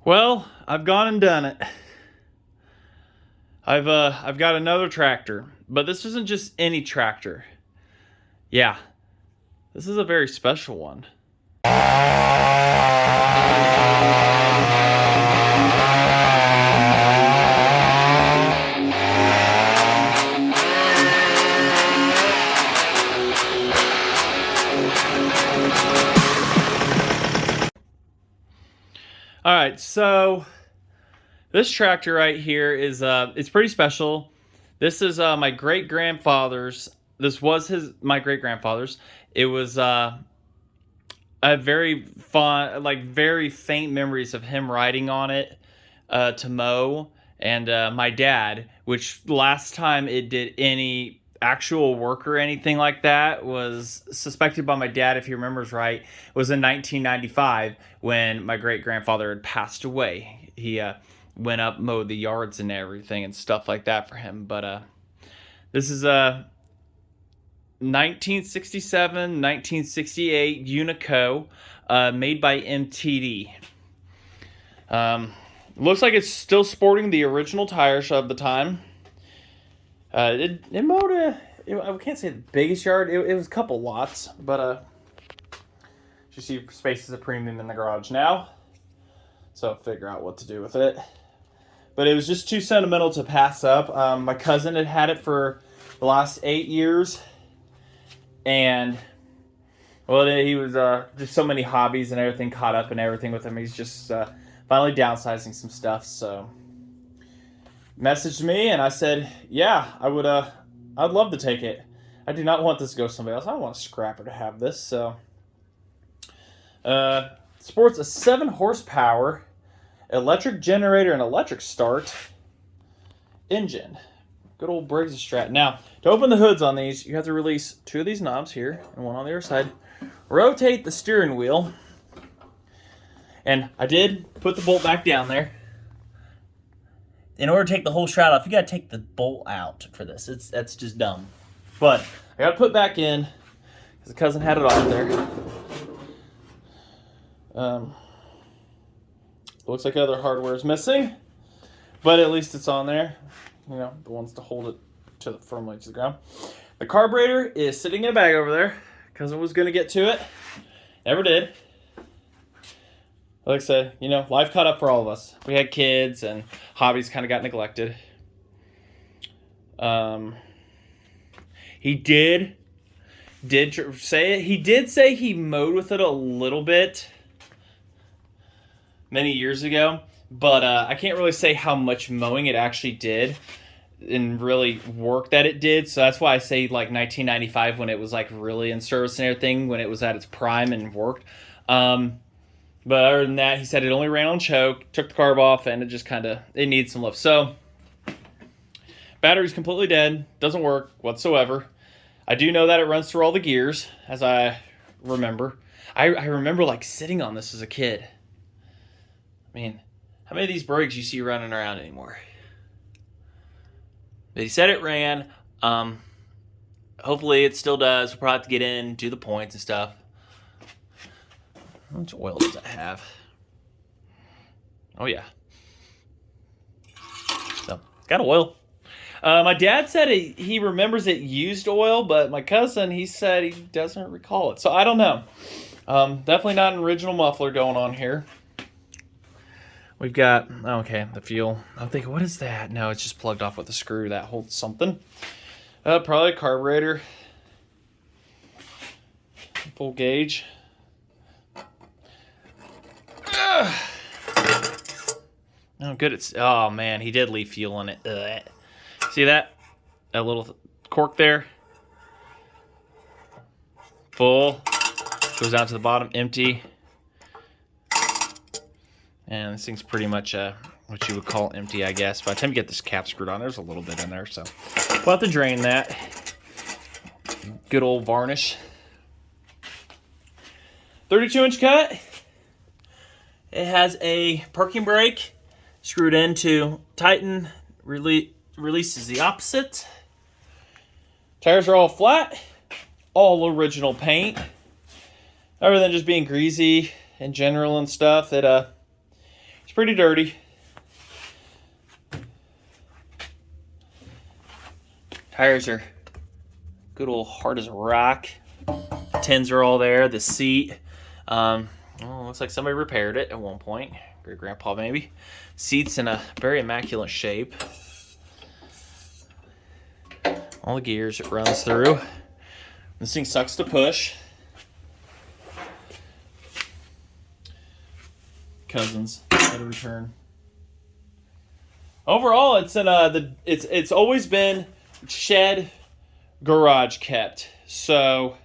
Well, I've gone and done it. I've got another tractor, but this isn't just any tractor. Yeah, this is a very special one. All right, so this tractor right here is it's pretty special. This is my great grandfather's. This was my great grandfather's. It was a very fun, like very faint memories of him riding on it to mow, and my dad, which last time it did any actual work or anything like that was suspected by my dad, if he remembers right, was in 1995 when my great grandfather had passed away. He went up, mowed the yards and everything and stuff like that for him. But this is a 1967, 1968 Unico, made by MTD. Looks like it's still sporting the original tires of the time. It mowed I can't say the biggest yard. It was a couple lots, but you see space is a premium in the garage now, so figure out what to do with it. But it was just too sentimental to pass up. My cousin had it for the last 8 years, and well, he was just so many hobbies and everything caught up and everything with him. He's just finally downsizing some stuff, so messaged me and I said, yeah, I'd love to take it. I do not want this to go to somebody else. I don't want a scrapper to have this. So sports a 7 horsepower electric generator and electric start engine. Good old Briggs & Stratton. Now, to open the hoods on these, you have to release 2 of these knobs here and one on the other side. Rotate the steering wheel. And I did put the bolt back down there. In order to take the whole shroud off, you got to take the bolt out for this. That's just dumb. But I got to put it back in because the cousin had it off there. Looks like other hardware is missing, but at least it's on there. You know, the ones to hold it firmly to the ground. The carburetor is sitting in a bag over there. Cousin was going to get to it. Never did. Like I said, you know, life caught up for all of us. We had kids and hobbies kind of got neglected. He did say it. He did say he mowed with it a little bit many years ago, but I can't really say how much mowing it actually did and really work that it did. So that's why I say like 1995 when it was like really in service and everything, when it was at its prime and worked. But other than that, he said it only ran on choke, took the carb off, and it just it needs some lift. So, battery's completely dead, doesn't work whatsoever. I do know that it runs through all the gears, as I remember. I remember like sitting on this as a kid. I mean, how many of these Briggs you see running around anymore? But he said it ran. Hopefully it still does. We'll probably have to get in, do the points and stuff. How much oil does it have? Oh, yeah. So, it's got oil. My dad said he remembers it used oil, but my cousin, he said he doesn't recall it. So, I don't know. Definitely not an original muffler going on here. We've got, okay, the fuel. I'm thinking, what is that? No, it's just plugged off with a screw that holds something. Probably a carburetor. Full gauge. Oh, good. Oh, man, he did leave fuel in it. Ugh. See that? That little cork there? Full. Goes down to the bottom, empty. And this thing's pretty much what you would call empty, I guess. By the time you get this cap screwed on, there's a little bit in there, so we'll have to drain that. Good old varnish. 32-inch cut. It has a parking brake screwed in to tighten, releases the opposite. Tires are all flat, all original paint. Other than just being greasy in general and stuff, It's pretty dirty. Tires are good old hard as a rock. Tins are all there. The seat, looks like somebody repaired it at one point. Great grandpa maybe. Seat's in a very immaculate shape. All the gears it runs through. This thing sucks to push. Cousins at a return. Overall, it's in it's always been shed, garage kept. So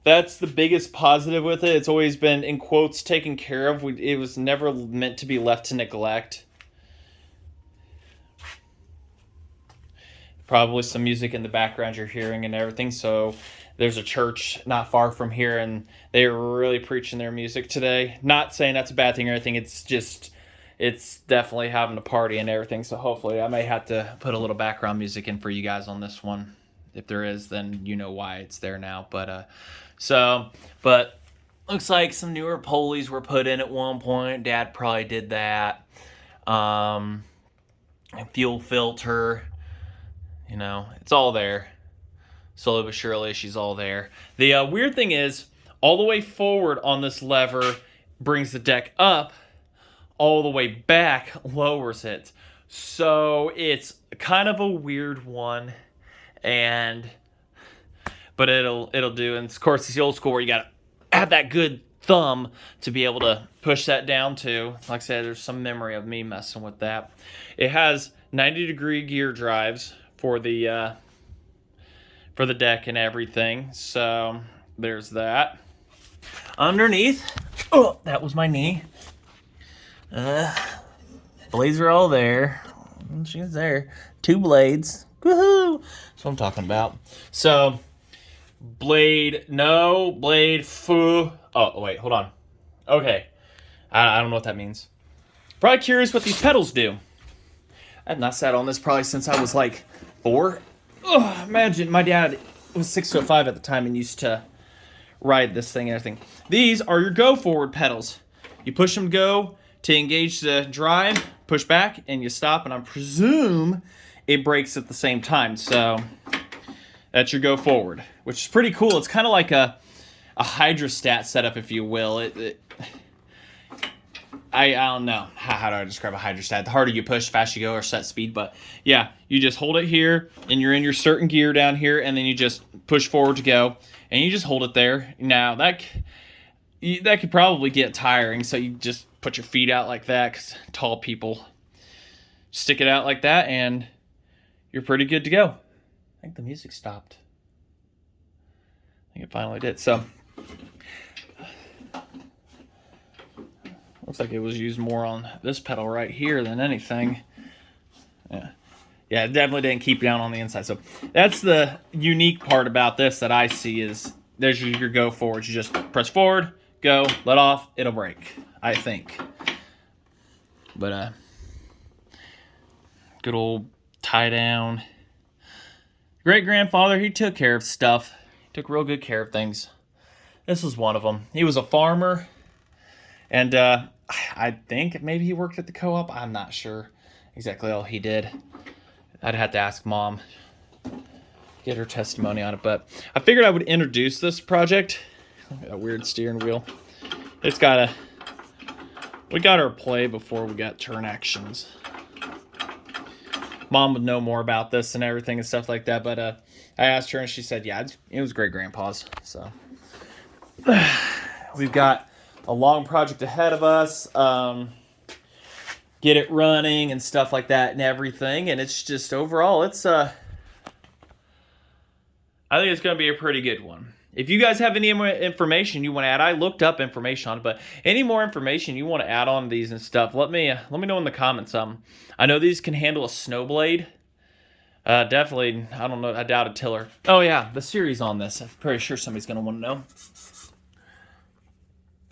that's the biggest positive with it. It's always been, in quotes, taken care of. It was never meant to be left to neglect. Probably some music in the background you're hearing and everything. So there's a church not far from here, and they're really preaching their music today. Not saying that's a bad thing or anything. It's just, it's definitely having a party and everything. So hopefully I may have to put a little background music in for you guys on this one. If there is, then you know why it's there now. But looks like some newer pulleys were put in at one point. Dad probably did that. Fuel filter. You know, it's all there. Slowly but surely, she's all there. The weird thing is, all the way forward on this lever brings the deck up. All the way back lowers it. So it's kind of a weird one. But it'll do. And of course, it's the old school where you gotta have that good thumb to be able to push that down to. Like I said, there's some memory of me messing with that. It has 90-degree gear drives for the deck and everything. So there's that. Underneath, oh, that was my knee. Blades are all there. She's there. 2 blades. Woohoo! That's what I'm talking about. So, blade, no, blade, foo. Oh, wait, hold on. Okay. I don't know what that means. Probably curious what these pedals do. I've not sat on this probably since I was like 4. Oh, imagine, my dad was 6'5" at the time and used to ride this thing and everything. These are your go forward pedals. You push them go to engage the drive, push back, and you stop, and I presume it brakes at the same time. So that's your go forward, which is pretty cool. It's kind of like a hydrostat setup, if you will. I don't know. How do I describe a hydrostat? The harder you push, the faster you go, or set speed. But yeah, you just hold it here, and you're in your certain gear down here, and then you just push forward to go, and you just hold it there. Now, that could probably get tiring, so you just put your feet out like that, because tall people stick it out like that, and you're pretty good to go. I think the music stopped. I think it finally did. So looks like it was used more on this pedal right here than anything. Yeah, it definitely didn't keep down on the inside. So that's the unique part about this that I see is there's your go forward. You just press forward, go, let off, it'll brake, I think. But good old tie down. Great grandfather, he took care of stuff. He took real good care of things. This was one of them. He was a farmer, and I think maybe he worked at the co-op. I'm not sure exactly all he did. I'd have to ask Mom, get her testimony on it. But I figured I would introduce this project. That weird steering wheel. We got our play before we got turn actions. Mom would know more about this and everything and stuff like that, but I asked her and she said, yeah, it was great grandpa's. So we've got a long project ahead of us. Get it running and stuff like that and everything, and it's just overall, it's I think it's going to be a pretty good one. If you guys have any more information you want to add, I looked up information on it, but any more information you want to add on these and stuff, let me know in the comments. I know these can handle a snow blade. Definitely, I don't know, I doubt a tiller. Oh yeah, the series on this. I'm pretty sure somebody's going to want to know.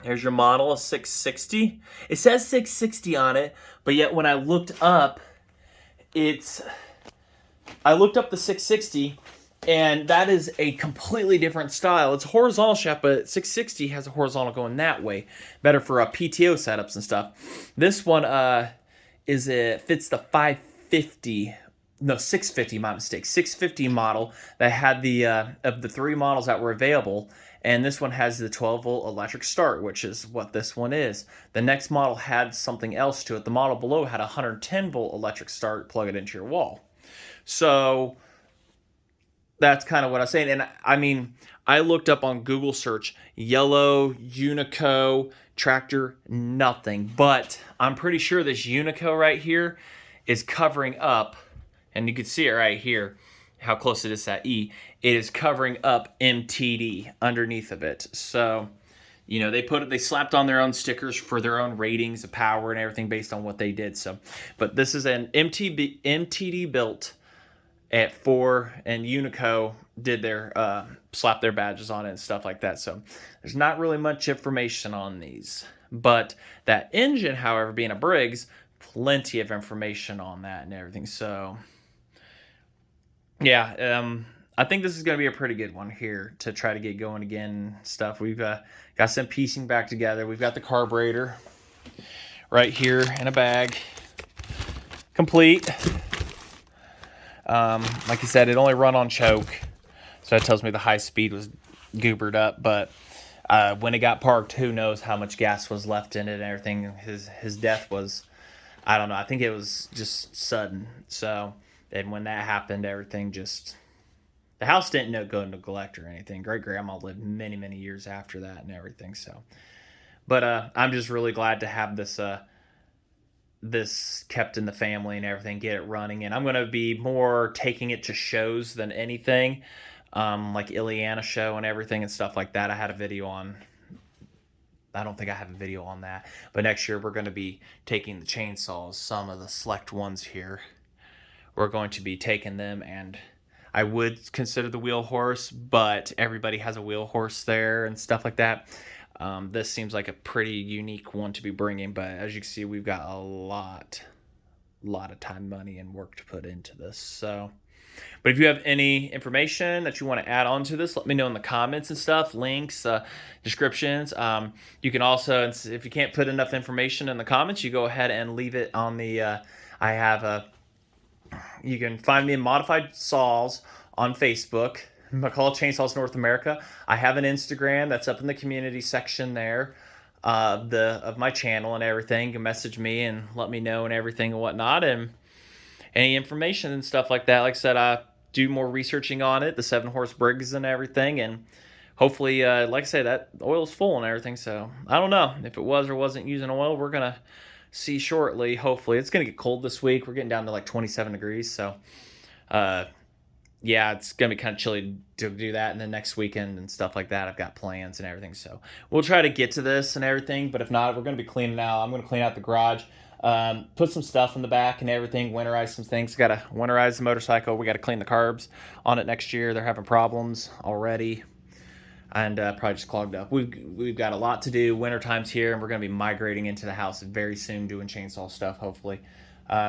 There's your model, a 660. It says 660 on it, but yet when I looked up the 660, And that is a completely different style. It's a horizontal shaft, but 660 has a horizontal going that way. Better for PTO setups and stuff. This one fits the 550, no, 650, my mistake. 650 model that had the of the 3 models that were available. And this one has the 12-volt electric start, which is what this one is. The next model had something else to it. The model below had a 110-volt electric start, plug it into your wall. So that's kind of what I was saying. And I mean, I looked up on Google search, yellow, Unico, tractor, nothing. But I'm pretty sure this Unico right here is covering up, and you can see it right here, how close it is to that E. It is covering up MTD underneath of it. So, you know, they slapped on their own stickers for their own ratings of power and everything based on what they did. So, but this is an MTD built at 4, and Unico did their slap their badges on it and stuff like that. So there's not really much information on these, but that engine, however, being a Briggs, plenty of information on that and everything. So yeah, I think this is going to be a pretty good one here to try to get going again and stuff. We've got some piecing back together. We've got the carburetor right here in a bag, complete. Like I said, it only run on choke, so that tells me the high speed was goobered up. But when it got parked, who knows how much gas was left in it and everything. His death was, I don't know. I think it was just sudden. So, and when that happened, everything just, the house didn't go into neglect or anything. Great grandma lived many, many years after that and everything. So, but I'm just really glad to have this kept in the family and everything, get it running. And I'm going to be more taking it to shows than anything, like Ileana show and everything and stuff like that. I had a video on, I don't think I have a video on that, but next year we're going to be taking the chainsaws, some of the select ones here. We're going to be taking them, and I would consider the wheel horse, but everybody has a wheel horse there and stuff like that. This seems like a pretty unique one to be bringing, but as you can see, we've got a lot of time, money, and work to put into this. So, but if you have any information that you want to add on to this, let me know in the comments and stuff, links, descriptions. You can also, if you can't put enough information in the comments, you go ahead and leave it on the, you can find me in Modified Saws on Facebook. McCall Chainsaws North America. I have an Instagram that's up in the community section there of my channel and everything. You can message me and let me know and everything and whatnot, and any information and stuff like that. Like I said, I do more researching on it, the 7-horse Briggs and everything, and hopefully, like I say, that oil's full and everything. So I don't know if it was or wasn't using oil. We're gonna see shortly. Hopefully, it's gonna get cold this week. We're getting down to like 27 degrees. So yeah, it's going to be kind of chilly to do that. And then next weekend and stuff like that, I've got plans and everything. So we'll try to get to this and everything. But if not, we're going to be cleaning out. I'm going to clean out the garage, put some stuff in the back and everything, winterize some things. Got to winterize the motorcycle. We got to clean the carbs on it next year. They're having problems already. And probably just clogged up. We've got a lot to do. Winter time's here, and we're going to be migrating into the house very soon, doing chainsaw stuff, hopefully.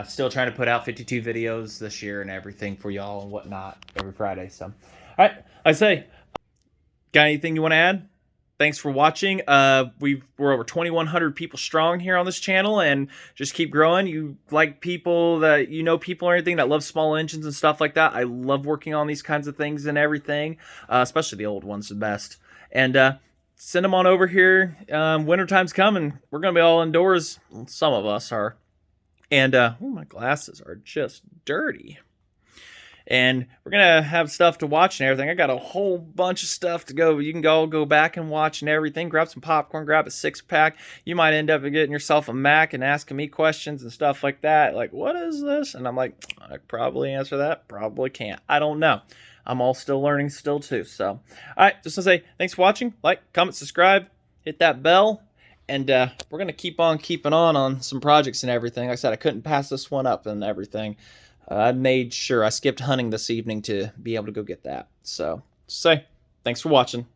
Still trying to put out 52 videos this year and everything for y'all and whatnot every Friday. So, all right, I say, got anything you want to add? Thanks for watching. We're over 2,100 people strong here on this channel, and just keep growing. You like people that people or anything that love small engines and stuff like that. I love working on these kinds of things and everything, especially the old ones, the best. And send them on over here. Wintertime's coming. We're gonna be all indoors. Some of us are. And my glasses are just dirty. And we're going to have stuff to watch and everything. I got a whole bunch of stuff to go. You can all go back and watch and everything. Grab some popcorn, grab a 6-pack. You might end up getting yourself a Mac and asking me questions and stuff like that. Like, what is this? And I'm like, I probably answer that. Probably can't. I don't know. I'm all still learning still too. So, all right. Just to say, thanks for watching. Like, comment, subscribe. Hit that bell. And we're going to keep on keeping on some projects and everything. Like I said, I couldn't pass this one up and everything. I made sure I skipped hunting this evening to be able to go get that. So, say, thanks for watching.